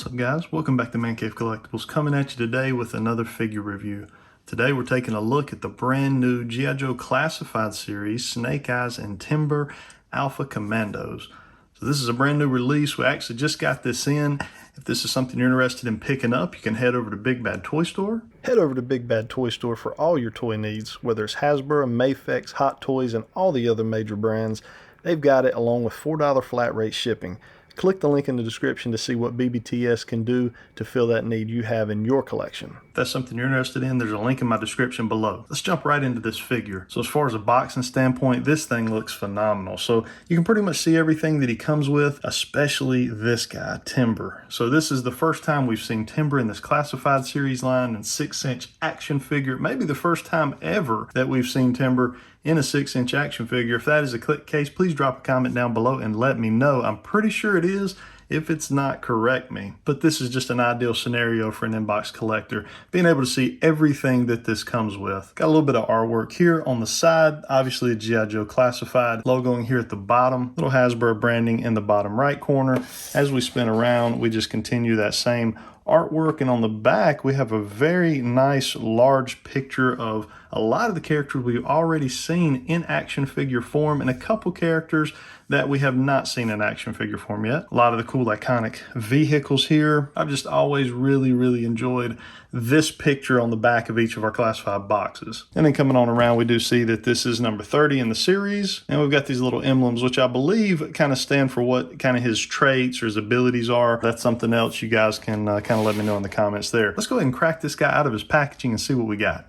What's up, guys? Welcome back to ManCave Collectibles, coming at you today with another figure review. Today we're taking a look at the brand new G.I. Joe Classified series, Snake Eyes and Timber Alpha Commandos. So this is a brand new release. We actually just got this in. If this is something you're interested in picking up, you can head over to Big Bad Toy Store. Head over to Big Bad Toy Store for all your toy needs, whether it's Hasbro, Mafex, Hot Toys, and all the other major brands. They've got it along with $4 flat rate shipping. Click the link in the description to see what BBTS can do to fill that need you have in your collection. If that's something you're interested in, there's a link in my description below. Let's jump right into this figure. So as far as a boxing standpoint, this thing looks phenomenal. So you can pretty much see everything that he comes with, especially this guy, Timber. So this is the first time we've seen Timber in this Classified series line and 6-inch action figure. Maybe the first time ever that we've seen Timber in a 6-inch action figure. If that is the case, please drop a comment down below and let me know. I'm pretty sure it is. If it's not, correct me. But this is just an ideal scenario for an inbox collector, being able to see everything that this comes with. Got a little bit of artwork here on the side, obviously a G.I. Joe Classified logoing here at the bottom, little Hasbro branding in the bottom right corner. As we spin around, we just continue that same artwork, and on the back we have a very nice large picture of a lot of the characters we've already seen in action figure form and a couple characters that we have not seen in action figure form yet. A lot of the cool iconic vehicles here. I've just always really enjoyed this picture on the back of each of our classified boxes. And then coming on around, we do see that this is number 30 in the series, and we've got these little emblems which I believe kind of stand for what kind of his traits or his abilities are. That's something else you guys can kind of let me know in the comments there. Let's go ahead and crack this guy out of his packaging and see what we got.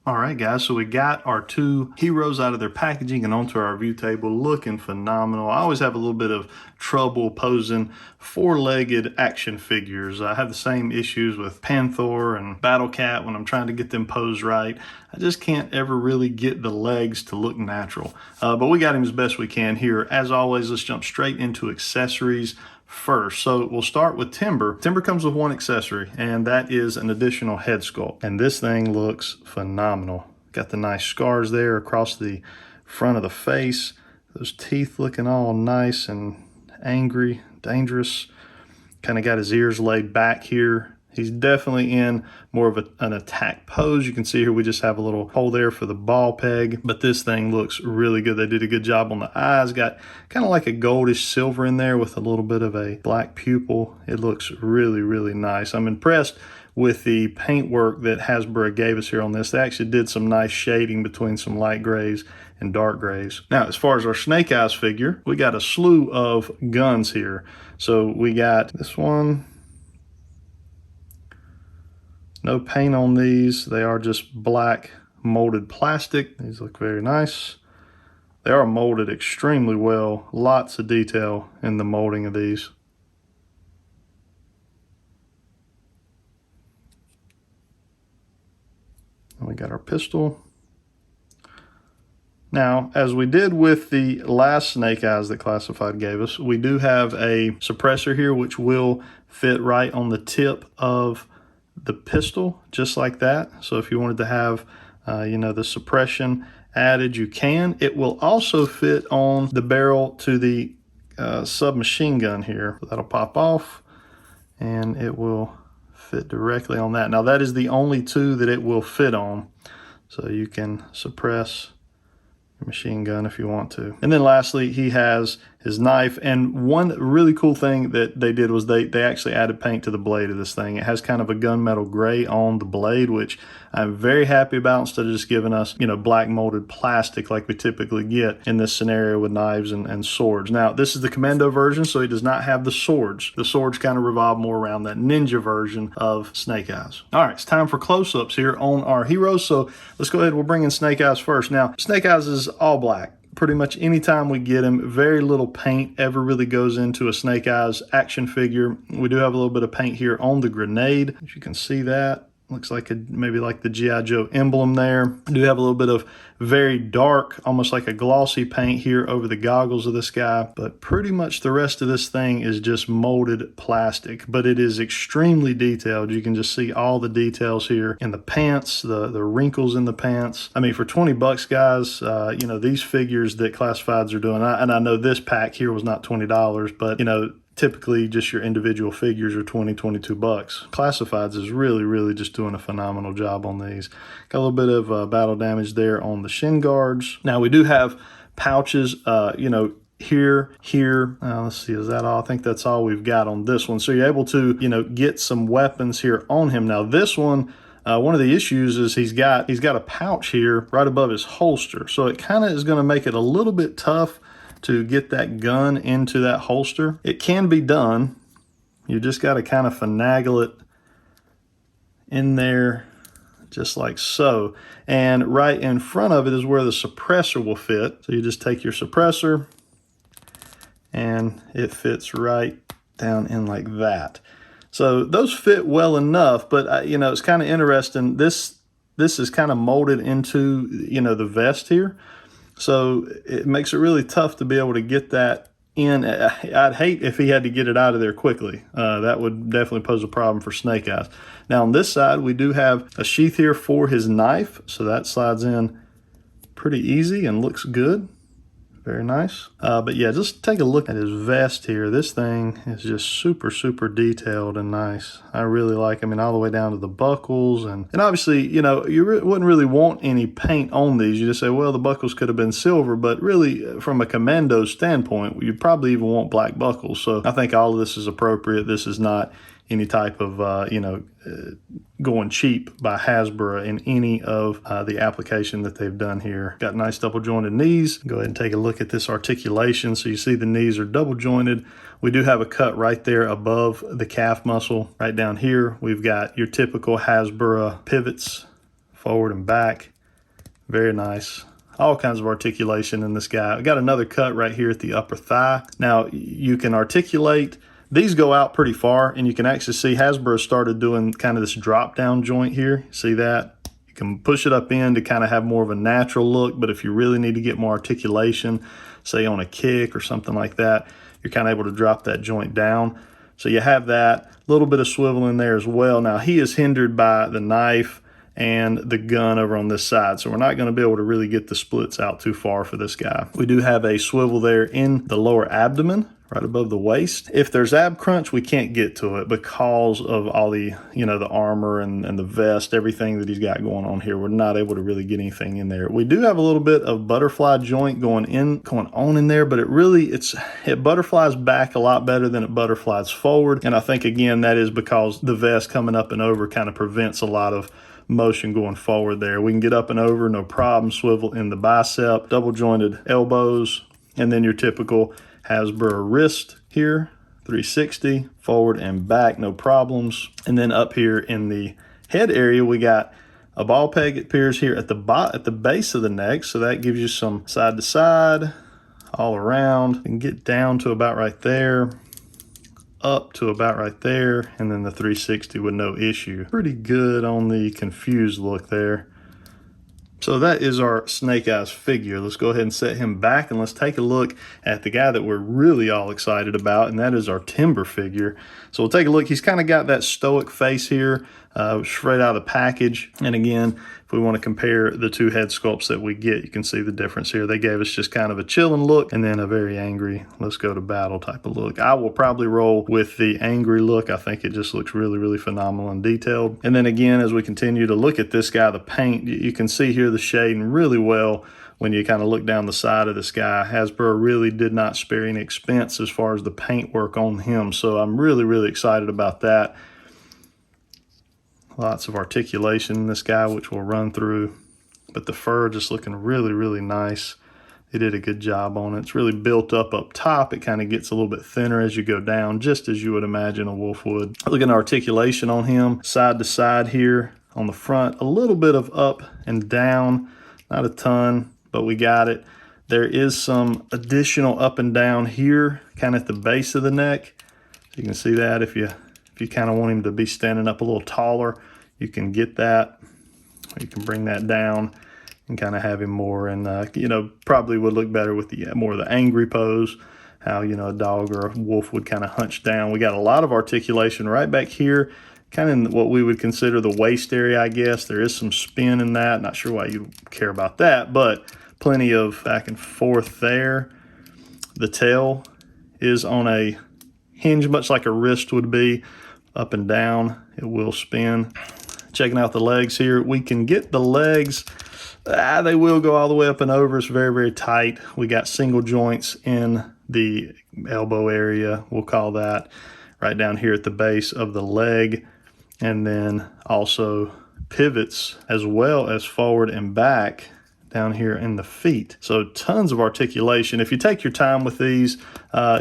All right, guys, so we got our two heroes out of their packaging and onto our view table, looking phenomenal. I always have a little bit of trouble posing four-legged action figures. I have the same issues with Panther and Battle Cat when I'm trying to get them posed right. I just can't ever really get the legs to look natural. But we got him as best we can here. As always, let's jump straight into accessories first. So we'll start with Timber. Timber comes with one accessory, and that is an additional head sculpt. And this thing looks phenomenal. Got the nice scars there across the front of the face. Those teeth looking all nice and angry, dangerous. Kind of got his ears laid back here. He's definitely in more of an attack pose. You can see here we just have a little hole there for the ball peg, but this thing looks really good. They did a good job on the eyes. Got kind of like a goldish silver in there with a little bit of a black pupil. It looks really nice. I'm impressed with the paintwork that Hasbro gave us here on this. They actually did some nice shading between some light grays and dark grays. Now, as far as our Snake Eyes figure, we got a slew of guns here. So we got this one. No paint on these. They are just black molded plastic. These look very nice. They are molded extremely well. Lots of detail in the molding of these. And we got our pistol. Now, as we did with the last Snake Eyes that Classified gave us, we do have a suppressor here which will fit right on the tip of the pistol, just like that. So if you wanted to have the suppression added, you can. It will also fit on the barrel to the submachine gun here. That'll pop off and it will fit directly on that. Now that is the only two that it will fit on, so you can suppress your machine gun if you want to. And then lastly, he has his knife, and one really cool thing that they did was they actually added paint to the blade of this thing. It has kind of a gunmetal gray on the blade, which I'm very happy about, instead of just giving us, black molded plastic like we typically get in this scenario with knives and swords. Now, this is the Commando version, so it does not have the swords. The swords kind of revolve more around that ninja version of Snake Eyes. All right, it's time for close-ups here on our heroes, so let's go ahead. We'll bring in Snake Eyes first. Now, Snake Eyes is all black. Pretty much anytime we get him, very little paint ever really goes into a Snake Eyes action figure. We do have a little bit of paint here on the grenade, as you can see that. Looks like maybe like the G.I. Joe emblem there. I do have a little bit of very dark, almost like a glossy paint here over the goggles of this guy, but pretty much the rest of this thing is just molded plastic, but it is extremely detailed. You can just see all the details here in the pants, the wrinkles in the pants. I mean, for 20 bucks, guys, these figures that Classifieds are doing, and I know this pack here was not $20, but typically just your individual figures are 20, 22 bucks. Classifieds is really just doing a phenomenal job on these. Got a little bit of battle damage there on the shin guards. Now we do have pouches, you know, here. Let's see, is that all? I think that's all we've got on this one. So you're able to, you know, get some weapons here on him. Now this one, one of the issues is he's got a pouch here right above his holster. So it kind of is going to make it a little bit tough to get that gun into that holster. It can be done. You just got to kind of finagle it in there just like so. And right in front of it is where the suppressor will fit. So you just take your suppressor and it fits right down in like that. So those fit well enough, but you know, it's kind of interesting. This is kind of molded into, you know, the vest here. So it makes it really tough to be able to get that in. I'd hate if he had to get it out of there quickly. That would definitely pose a problem for Snake Eyes. Now on this side, we do have a sheath here for his knife. So that slides in pretty easy and looks good. Very nice. But yeah, just take a look at his vest here. This thing is just super detailed and nice. I really like it. I mean, all the way down to the buckles. And obviously, you know, you wouldn't really want any paint on these. You just say, well, the buckles could have been silver. But really, from a Commando standpoint, you'd probably even want black buckles. So I think all of this is appropriate. This is not any type of, you know, going cheap by Hasbro in any of the application that they've done here. Got nice double jointed knees. Go ahead and take a look at this articulation. So you see the knees are double jointed. We do have a cut right there above the calf muscle. Right down here, we've got your typical Hasbro pivots, forward and back. Very nice. All kinds of articulation in this guy. I got another cut right here at the upper thigh. Now you can articulate. These go out pretty far, and you can actually see Hasbro started doing kind of this drop down joint here. See that? You can push it up in to kind of have more of a natural look, but if you really need to get more articulation, say on a kick or something like that, you're kind of able to drop that joint down. So you have that, a little bit of swivel in there as well. Now he is hindered by the knife and the gun over on this side, so we're not going to be able to really get the splits out too far for this guy. We do have a swivel there in the lower abdomen, right above the waist. If there's ab crunch, we can't get to it because of all the, you know, the armor and the vest, everything that he's got going on here. We're not able to really get anything in there. We do have a little bit of butterfly joint going on in there, but it butterflies back a lot better than it butterflies forward. And I think, again, that is because the vest coming up and over kind of prevents a lot of motion going forward there. We can get up and over, no problem. Swivel in the bicep, double jointed elbows, and then your typical Hasbro wrist here, 360, forward and back, no problems. And then up here in the head area, we got a ball peg. It appears here at the base of the neck, so that gives you some side to side, all around. You can get down to about right there, up to about right there, and then the 360 with no issue. Pretty good on the confused look there. So that is our Snake Eyes figure. Let's go ahead and set him back, and let's take a look at the guy that we're really all excited about, and that is our Timber figure. So we'll take a look. He's kind of got that stoic face here, straight out of the package. And again, if we want to compare the two head sculpts that we get, you can see the difference here. They gave us just kind of a chilling look and then a very angry, let's go to battle type of look. I will probably roll with the angry look. I think it just looks really phenomenal and detailed. And then again, as we continue to look at this guy, the paint, you can see here the shading really well when you kind of look down the side of this guy. Hasbro really did not spare any expense as far as the paint work on him. So I'm really excited about that. Lots of articulation in this guy, which we'll run through. But the fur just looking really nice. They did a good job on it. It's really built up top. It kind of gets a little bit thinner as you go down, just as you would imagine a wolf would. Look at the articulation on him, side to side here on the front. A little bit of up and down, not a ton, but we got it. There is some additional up and down here, kind of at the base of the neck. You can see that if you kind of want him to be standing up a little taller, you can get that. You can bring that down and kind of have him more, and you know, probably would look better with the more of the angry pose, how, you know, a dog or a wolf would kind of hunch down. We got a lot of articulation right back here, kind of in what we would consider the waist area, I guess. There is some spin in that. Not sure why you care about that, but plenty of back and forth there. The tail is on a hinge much like a wrist would be, up and down. It will spin. Checking out the legs here, we can get the legs, they will go all the way up and over. It's very, very tight. We got single joints in the elbow area, we'll call that, right down here at the base of the leg, and then also pivots as well as forward and back down here in the feet. So tons of articulation. If you take your time with these,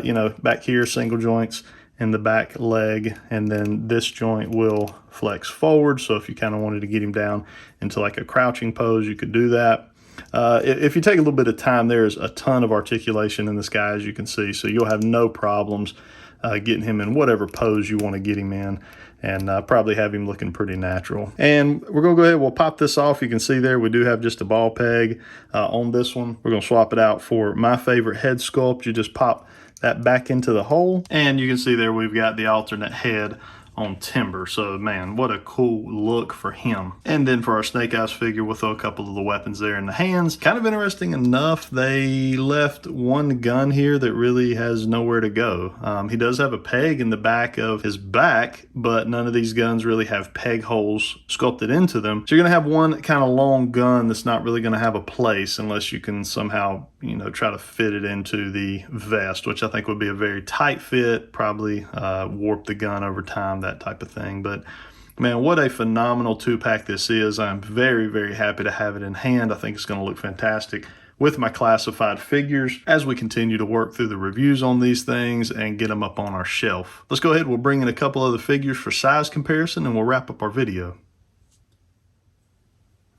you know, back here, single joints in the back leg, and then this joint will flex forward. So if you kind of wanted to get him down into like a crouching pose, you could do that. If you take a little bit of time, there's a ton of articulation in this guy, as you can see. So you'll have no problems getting him in whatever pose you want to get him in, and probably have him looking pretty natural. And we're gonna go ahead, we'll pop this off. You can see there we do have just a ball peg on this one. We're gonna swap it out for my favorite head sculpt. You just pop that back into the hole, and you can see there we've got the alternate head on Timber. So man, what a cool look for him. And then for our Snake Eyes figure, we'll throw a couple of the weapons there in the hands. Kind of interesting enough, they left one gun here that really has nowhere to go. He does have a peg in the back of his back, but none of these guns really have peg holes sculpted into them. So you're gonna have one kind of long gun that's not really gonna have a place unless you can somehow, you know, try to fit it into the vest, which I think would be a very tight fit, probably warp the gun over time, that type of thing. But man, what a phenomenal 2-pack this is. I'm very, very happy to have it in hand. I think it's going to look fantastic with my classified figures as we continue to work through the reviews on these things and get them up on our shelf. Let's go ahead, we'll bring in a couple other figures for size comparison, and we'll wrap up our video.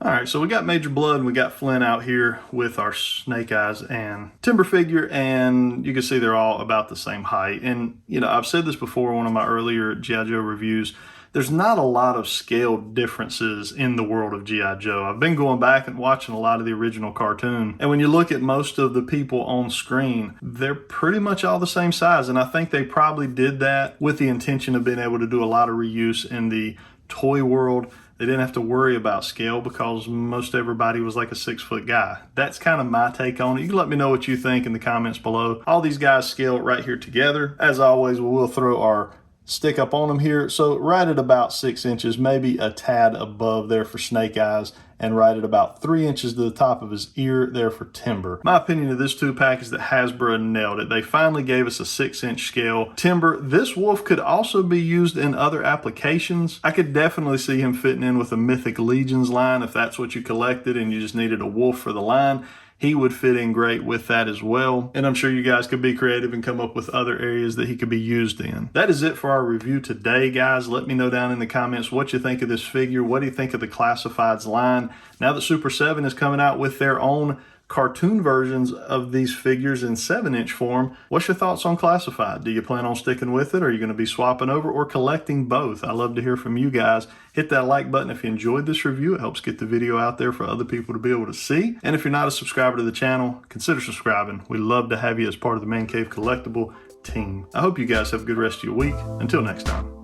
All right, so we got Major Blood and we got Flynn out here with our Snake Eyes and Timber figure, and you can see they're all about the same height. And, you know, I've said this before in one of my earlier G.I. Joe reviews, there's not a lot of scale differences in the world of G.I. Joe. I've been going back and watching a lot of the original cartoon, and when you look at most of the people on screen, they're pretty much all the same size. And I think they probably did that with the intention of being able to do a lot of reuse in the toy world. They didn't have to worry about scale because most everybody was like a 6-foot guy. That's kind of my take on it. You can let me know what you think in the comments below. All these guys scale right here together. As always, we will throw our stick up on them here. So right at about 6 inches, maybe a tad above there for Snake Eyes, and right at about 3 inches to the top of his ear there for Timber. My opinion of this 2-pack is that Hasbro nailed it. They finally gave us a 6-inch scale. Timber, this wolf could also be used in other applications. I could definitely see him fitting in with a Mythic Legions line if that's what you collected and you just needed a wolf for the line. He would fit in great with that as well. And I'm sure you guys could be creative and come up with other areas that he could be used in. That is it for our review today, guys. Let me know down in the comments what you think of this figure. What do you think of the Classifieds line? Now that Super 7 is coming out with their own cartoon versions of these figures in 7-inch form, what's your thoughts on Classified? Do you plan on sticking with it? Or are you going to be swapping over or collecting both? I love to hear from you guys. Hit that like button if you enjoyed this review. It helps get the video out there for other people to be able to see. And if you're not a subscriber to the channel, consider subscribing. We'd love to have you as part of the ManCave Collectible team. I hope you guys have a good rest of your week. Until next time.